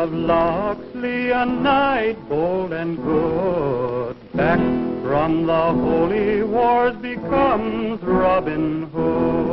of Locksley, a knight bold and good, back from the holy wars becomes Robin Hood.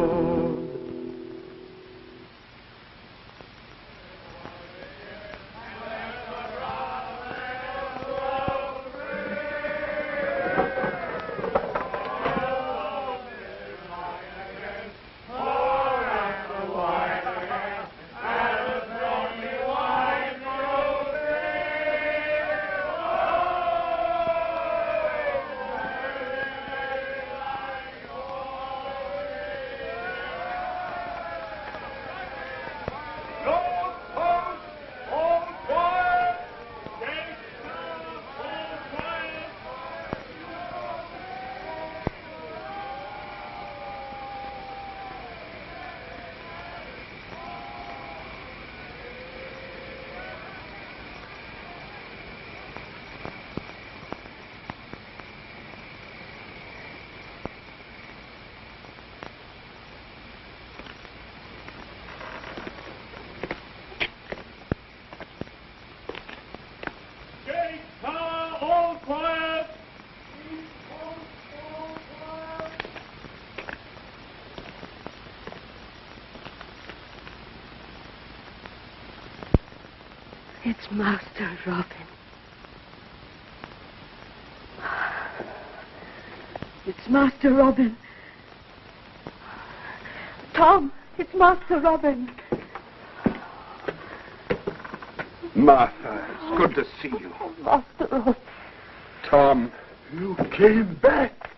It's Master Robin. It's Master Robin. Tom, it's Master Robin. Martha, it's good to see you. Oh, Master Robin. Tom. You came back.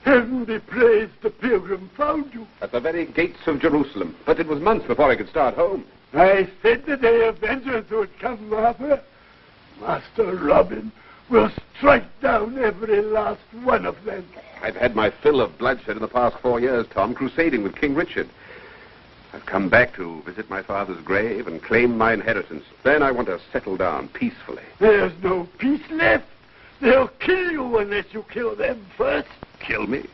Heaven be praised, the pilgrim found you. At the very gates of Jerusalem. But it was months before I could start home. I said the day of vengeance would come, Martha. Master Robin will strike down every last one of them. I've had my fill of bloodshed in the past 4 years, Tom, crusading with King Richard. I've come back to visit my father's grave and claim my inheritance. Then I want to settle down peacefully. There's no peace left. They'll kill you unless you kill them first. Kill me?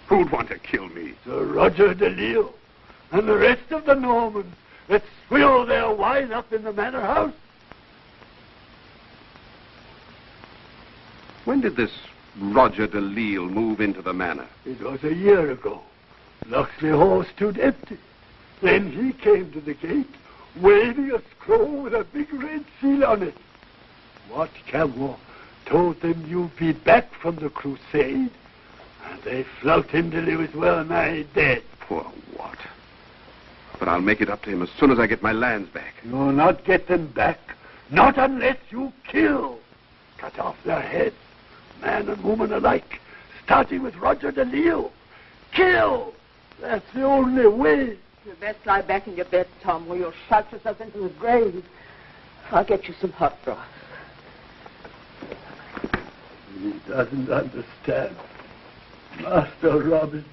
Who'd want to kill me? Sir Roger de Lille and the rest of the Normans that swill their wine up in the manor house. When did this Roger de Lille move into the manor? It was a year ago. Locksley Hall stood empty. Then he came to the gate, waving a scroll with a big red seal on it. Wat Camwell told them you'd be back from the crusade, and they flogged him till he was well nigh dead. Poor Wat. But I'll make it up to him as soon as I get my lands back. You'll not get them back. Not unless you kill. Cut off their heads, man and woman alike, starting with Roger de Lille. Kill! That's the only way. You'd best lie back in your bed, Tom, or you'll shout yourself into the grave. I'll get you some hot broth. He doesn't understand. Master Robin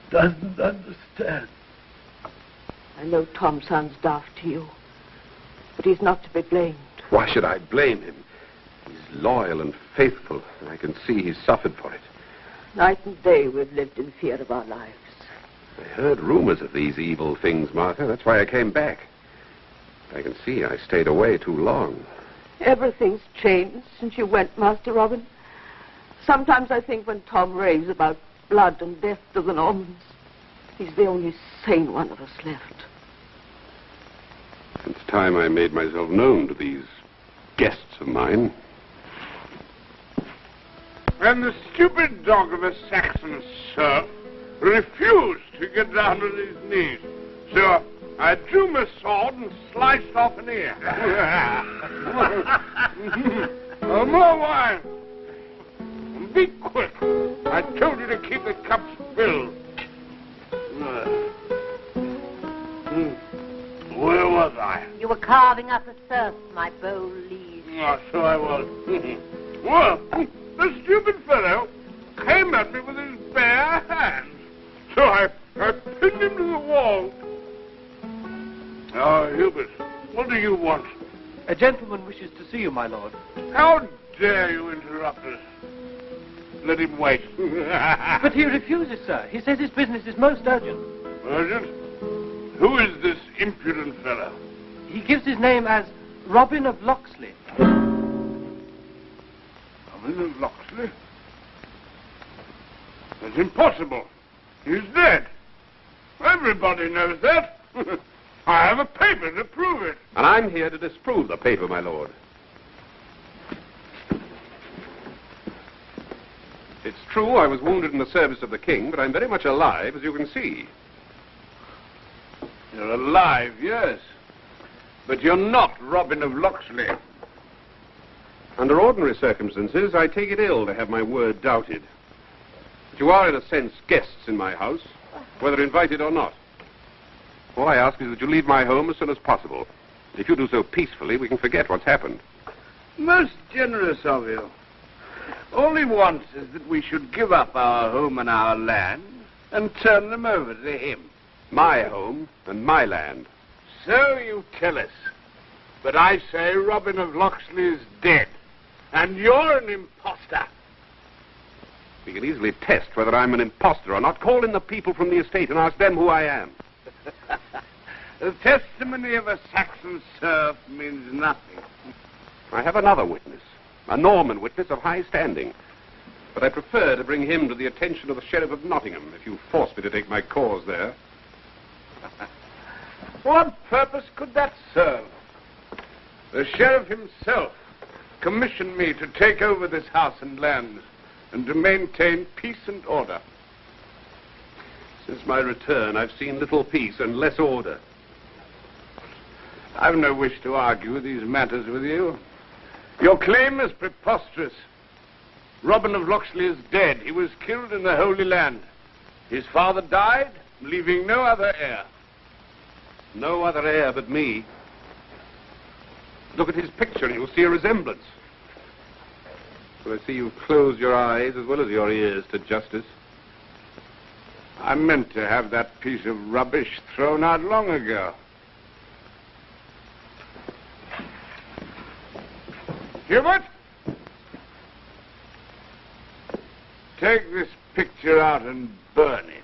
doesn't understand. I know Tom sounds daft to you, but he's not to be blamed. Why should I blame him? He's loyal and faithful, and I can see he's suffered for it. Night and day we've lived in fear of our lives. I heard rumors of these evil things, Martha. That's why I came back. I can see I stayed away too long. Everything's changed since you went, Master Robin. Sometimes I think when Tom raves about blood and death to the Normans, he's the only sane one of us left. It's time I made myself known to these guests of mine. And the stupid dog of a Saxon serf refused to get down to his knees. So I drew my sword and sliced off an ear. More wine. Be quick. I told you to keep the cups filled. Where was I? You were carving up a serf, my bold liege. Oh, so I was. Well, the stupid fellow came at me with his bare hands. So I pinned him to the wall. Oh, Hubert, what do you want? A gentleman wishes to see you, my lord. How dare you interrupt us? Let him wait. But he refuses, sir. He says his business is most urgent. Urgent? Who is this impudent fellow? He gives his name as Robin of Locksley. Robin of Locksley? That's impossible. He's dead. Everybody knows that. I have a paper to prove it. And I'm here to disprove the paper, my lord. It's true I was wounded in the service of the king, but I'm very much alive, as you can see. You're alive, yes. But you're not Robin of Locksley. Under ordinary circumstances, I take it ill to have my word doubted. But you are, in a sense, guests in my house, whether invited or not. All I ask is that you leave my home as soon as possible. If you do so peacefully, we can forget what's happened. Most generous of you. All he wants is that we should give up our home and our land and turn them over to him. My home and my land. So you tell us. But I say Robin of Locksley is dead. And you're an imposter. We can easily test whether I'm an impostor or not. Call in the people from the estate and ask them who I am. The testimony of a Saxon serf means nothing. I have another witness, a Norman witness of high standing. But I prefer to bring him to the attention of the Sheriff of Nottingham, if you force me to take my cause there. What purpose could that serve? The sheriff himself commissioned me to take over this house and lands and to maintain peace and order. Since my return, I've seen little peace and less order. I've no wish to argue these matters with you. Your claim is preposterous. Robin of Locksley is dead. He was killed in the Holy Land. His father died, leaving no other heir. No other heir but me. Look at his picture and you'll see a resemblance. But I see you've closed your eyes as well as your ears to justice. I meant to have that piece of rubbish thrown out long ago. Hubert? Take this picture out and burn it.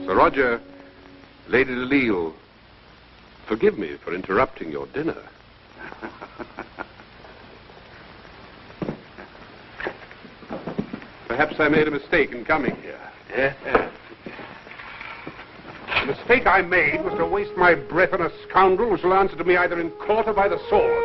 Sir Roger, Lady de Lille, forgive me for interrupting your dinner. Perhaps I made a mistake in coming here. Yeah. The mistake I made was to waste my breath on a scoundrel who shall answer to me either in court or by the sword.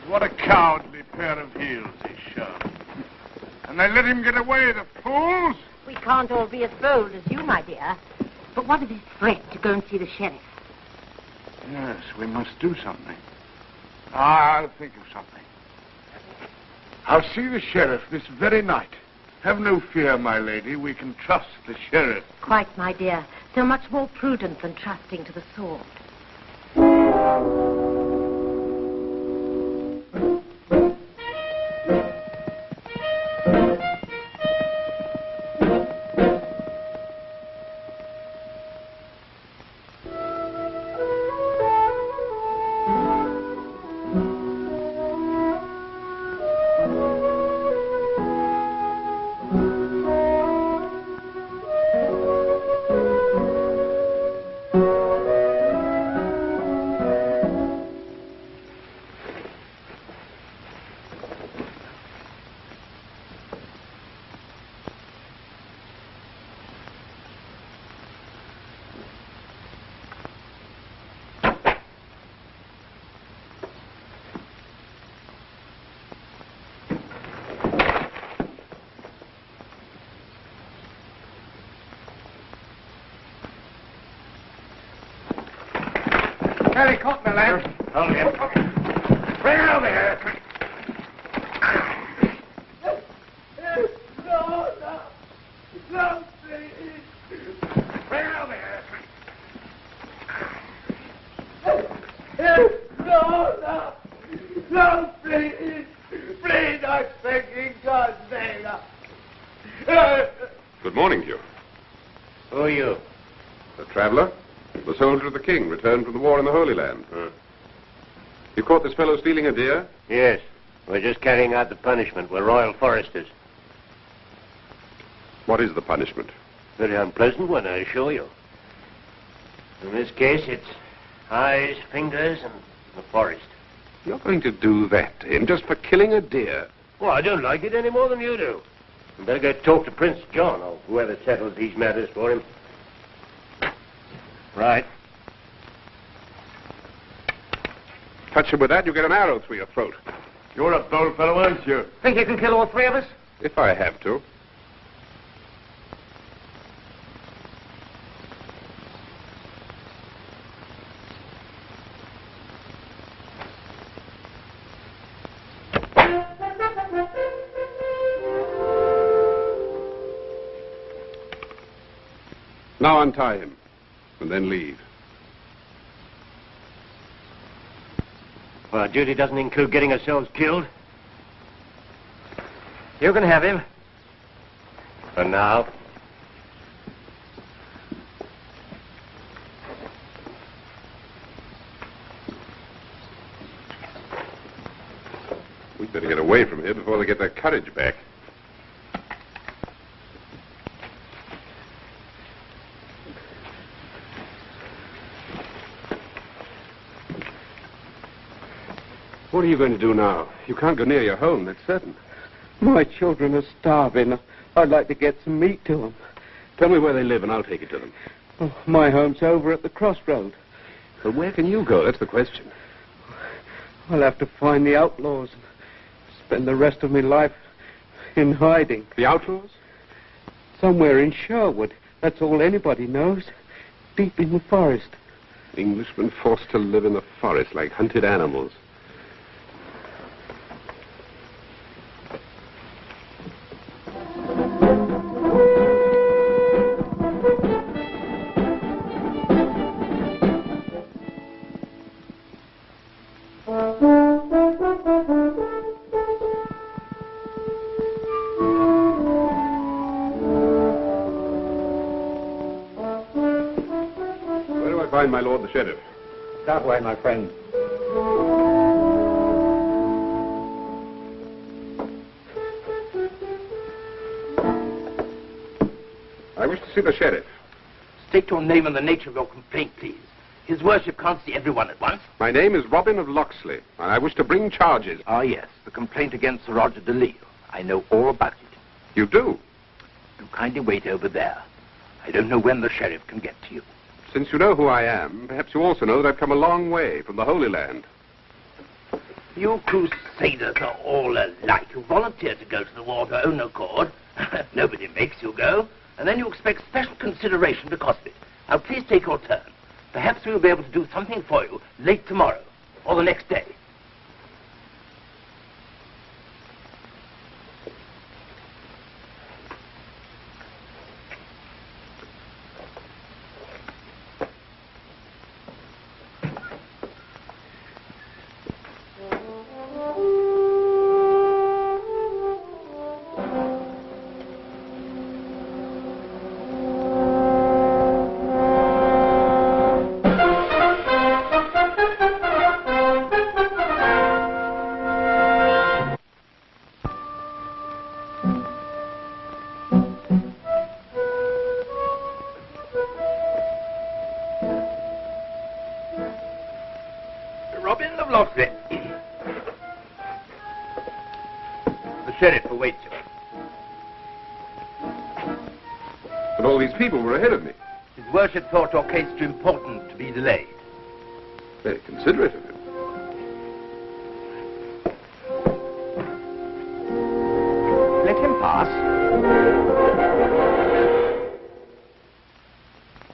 What a cowardly pair of heels he's shown. And they let him get away, the fools! We can't all be as bold as you, my dear. But what of his threat to go and see the sheriff? Yes, we must do something. I'll think of something. I'll see the sheriff this very night. Have no fear, my lady. We can trust the sheriff. Quite, my dear. So much more prudent than trusting to the sword. man. Hold him. Bring him over here. No, please. Bring him over here. No, please. Please, I'm begging God's name. Good morning to you. Who are you? A traveler? The soldier of the king, returned from the war in the Holy Land. You caught this fellow stealing a deer? Yes. We're just carrying out the punishment. We're royal foresters. What is the punishment? Very unpleasant one, I assure you. In this case, it's eyes, fingers, and the forest. You're going to do that to him just for killing a deer? Well, I don't like it any more than you do. You better go talk to Prince John, or whoever settles these matters for him. Right. Touch him with that, you get an arrow through your throat. You're a bold fellow, aren't you? Think you can kill all three of us? If I have to. Now untie him, and then leave. Well, our duty doesn't include getting ourselves killed. You can have him. For now. We'd better get away from here before they get their courage back. What are you going to do now? You can't go near your home, that's certain. My children are starving. I'd like to get some meat to them. Tell me where they live and I'll take it to them. Oh, my home's over at the crossroad. But where can you go? That's the question. I'll have to find the outlaws and spend the rest of my life in hiding. The outlaws? Somewhere in Sherwood. That's all anybody knows. Deep in the forest. Englishmen forced to live in the forest like hunted animals. Find my lord the sheriff. That way, my friend. I wish to see the sheriff. State your name and the nature of your complaint, please. His worship can't see everyone at once. My name is Robin of Locksley, and I wish to bring charges. Ah, yes, the complaint against Sir Roger de Lille. I know all about it. You do? You kindly wait over there. I don't know when the sheriff can get to you. Since you know who I am, perhaps you also know that I've come a long way from the Holy Land. You crusaders are all alike. You volunteer to go to the war of your own accord. Nobody makes you go. And then you expect special consideration because of it. Now, please take your turn. Perhaps we'll be able to do something for you late tomorrow or the next day. Robin of Locksley. The sheriff awaits you. But all these people were ahead of me. His worship thought your case too important to be delayed. Very considerate of him. Let him pass.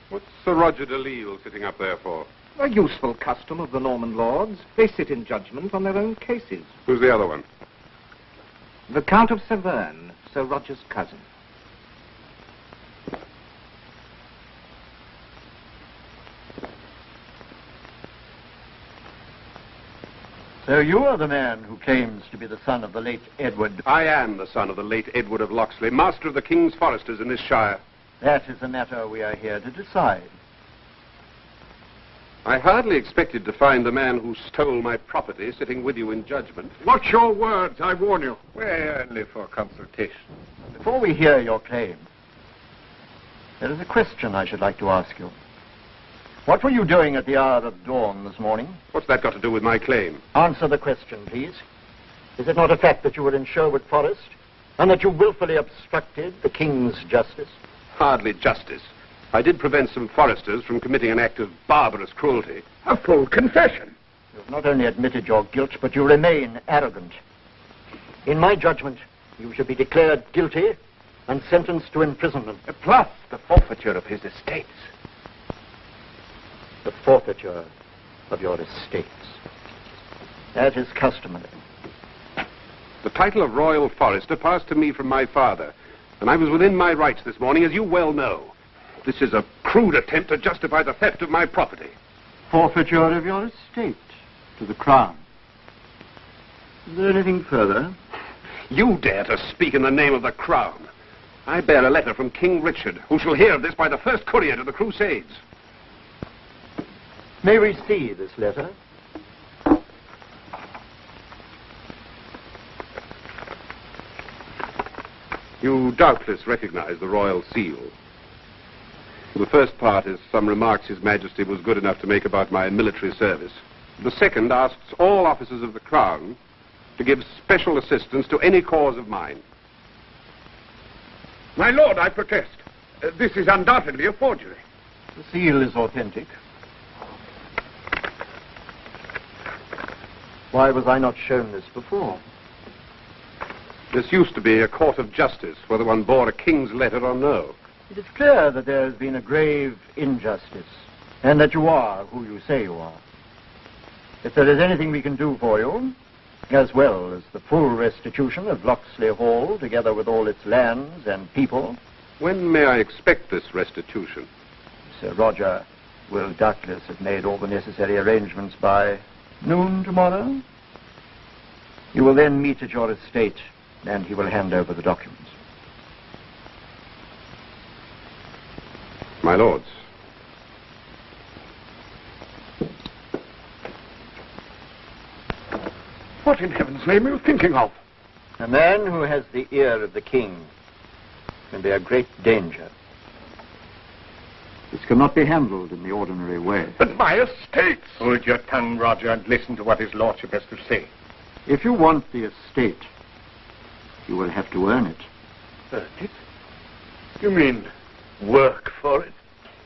What's Sir Roger de Lille sitting up there for? A useful custom of the Norman lords. They sit in judgment on their own cases. Who's the other one? The Count of Severn, Sir Roger's cousin. So you are the man who claims to be the son of the late Edward. I am the son of the late Edward of Locksley, master of the King's Foresters in this shire. That is a matter we are here to decide. I hardly expected to find the man who stole my property sitting with you in judgment. Watch your words, I warn you. We're only for consultation. Before we hear your claim, there is a question I should like to ask you. What were you doing at the hour of dawn this morning? What's that got to do with my claim? Answer the question, please. Is it not a fact that you were in Sherwood Forest and that you willfully obstructed the King's justice? Hardly justice. I did prevent some foresters from committing an act of barbarous cruelty. A full confession. You have not only admitted your guilt, but you remain arrogant. In my judgment, you should be declared guilty and sentenced to imprisonment. Plus the forfeiture of his estates. The forfeiture of your estates. That is customary. The title of Royal Forester passed to me from my father, and I was within my rights this morning, as you well know. This is a crude attempt to justify the theft of my property. Forfeiture of your estate to the Crown. Is there anything further? You dare to speak in the name of the Crown. I bear a letter from King Richard, who shall hear of this by the first courier to the Crusades. May we see this letter? You doubtless recognize the royal seal. The first part is some remarks His Majesty was good enough to make about my military service. The second asks all officers of the Crown to give special assistance to any cause of mine. My lord, I protest. This is undoubtedly a forgery. The seal is authentic. Why was I not shown this before? This used to be a court of justice, whether one bore a king's letter or no. It is clear that there has been a grave injustice, and that you are who you say you are. If there is anything we can do for you, as well as the full restitution of Locksley Hall, together with all its lands and people... When may I expect this restitution? Sir Roger will doubtless have made all the necessary arrangements by noon tomorrow. You will then meet at your estate, and he will hand over the documents. My lords. What in heaven's name are you thinking of? A man who has the ear of the king can be a great danger. This cannot be handled in the ordinary way. But my estates! Hold your tongue, Roger, and listen to what his lordship has to say. If you want the estate, you will have to earn it. Earn it? You mean work for it?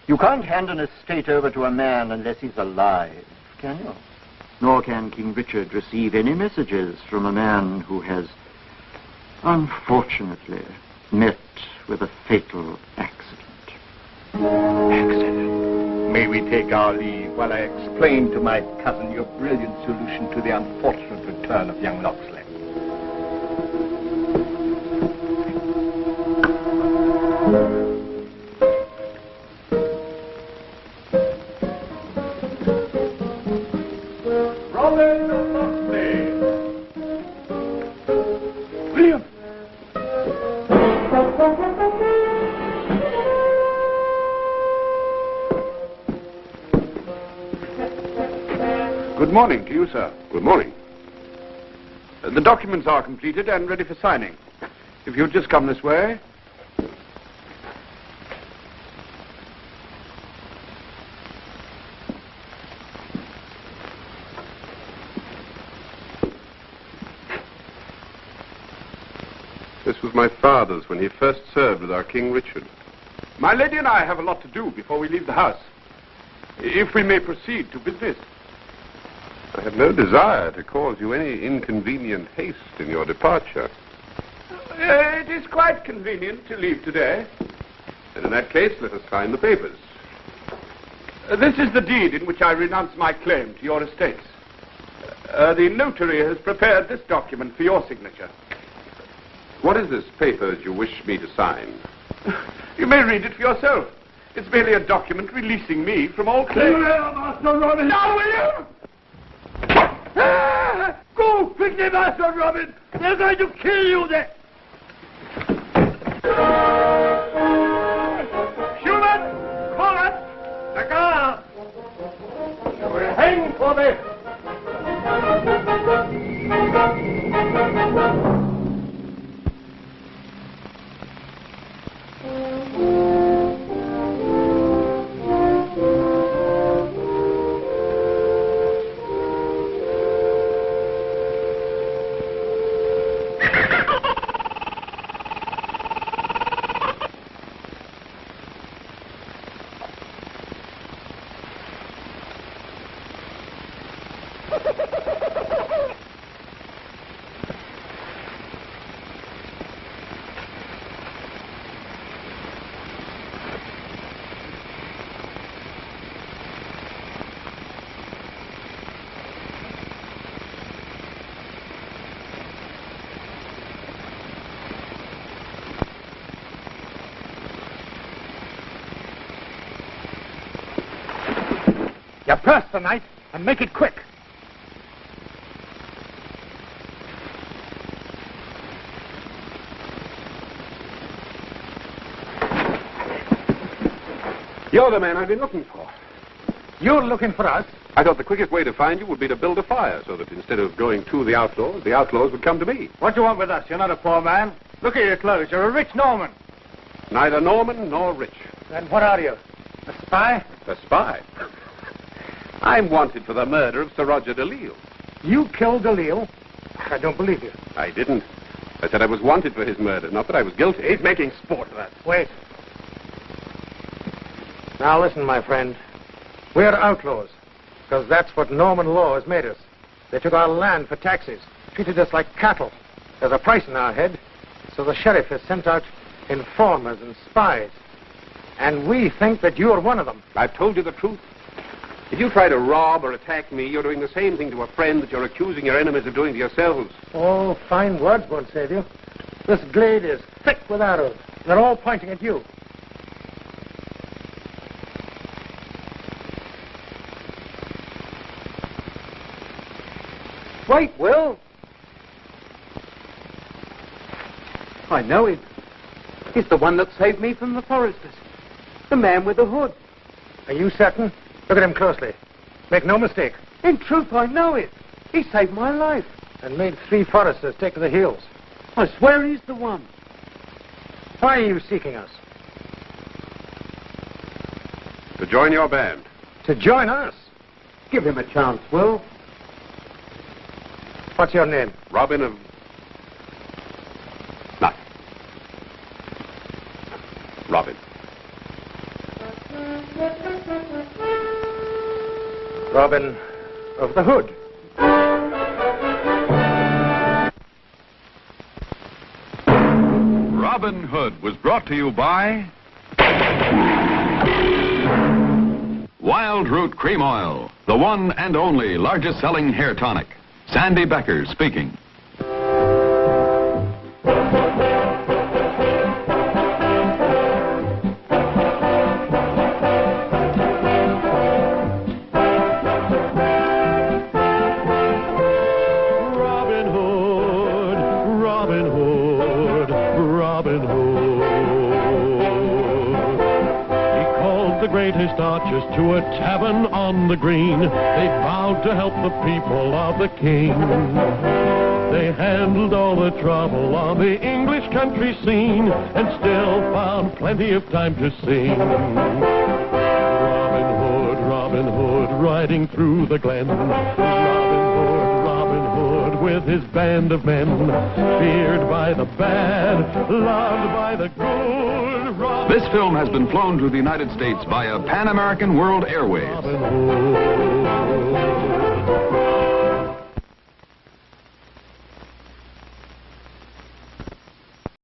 You can't hand an estate over to a man unless he's alive, can you? Nor can King Richard receive any messages from a man who has, unfortunately, met with a fatal accident. Accident? May we take our leave while I explain to my cousin your brilliant solution to the unfortunate return of young Locksley? Robin of Locksley! William! Good morning to you, sir. Good morning. The documents are completed and ready for signing. If you'd just come this way. This was my father's when he first served with our King Richard. My lady and I have a lot to do before we leave the house. If we may proceed to business. I have no desire to cause you any inconvenient haste in your departure. It is quite convenient to leave today. And in that case, let us sign the papers. This is the deed in which I renounce my claim to your estates. The notary has prepared this document for your signature. What is this paper that you wish me to sign? You may read it for yourself. It's merely a document releasing me from all claim. Beware, Master Robin! Now, will you? Go quickly, Master Robin! They're going to kill you there! Schumann! Colin! The guard! You will hang for this! You press the knife and make it quick. You're the man I've been looking for. You're looking for us? I thought the quickest way to find you would be to build a fire so that instead of going to the outlaws would come to me. What do you want with us? You're not a poor man. Look at your clothes. You're a rich Norman. Neither Norman nor rich. Then what are you? A spy? A spy? I'm wanted for the murder of Sir Roger de Lille. You killed de Lille? I don't believe you. I didn't. I said I was wanted for his murder, not that I was guilty. He's making sport of us. Wait. Now listen, my friend. We're outlaws, because that's what Norman law has made us. They took our land for taxes, treated us like cattle. There's a price in our head, so the sheriff has sent out informers and spies. And we think that you're one of them. I've told you the truth. If you try to rob or attack me, you're doing the same thing to a friend that you're accusing your enemies of doing to yourselves. Oh, fine words won't save you. This glade is thick with arrows. They're all pointing at you. Wait, Will. I know him. He's the one that saved me from the foresters. The man with the hood. Are you certain? Look at him closely. Make no mistake. In truth, I know it. He saved my life. And made 3 foresters take to the hills. I swear he's the one. Why are you seeking us? To join your band. To join us? Give him a chance, Will. What's your name? Robin of... Nothing. Robin. Robin of the Hood. Robin Hood was brought to you by Wild Root Cream Oil, the one and only largest selling hair tonic. Sandy Becker speaking. Archers to a tavern on the green. They vowed to help the people of the king. They handled all the trouble on the English country scene and still found plenty of time to sing. Robin Hood, riding through the glen. Robin Hood, with his band of men. Feared by the bad, loved by the good. This film has been flown to the United States via Pan American World Airways.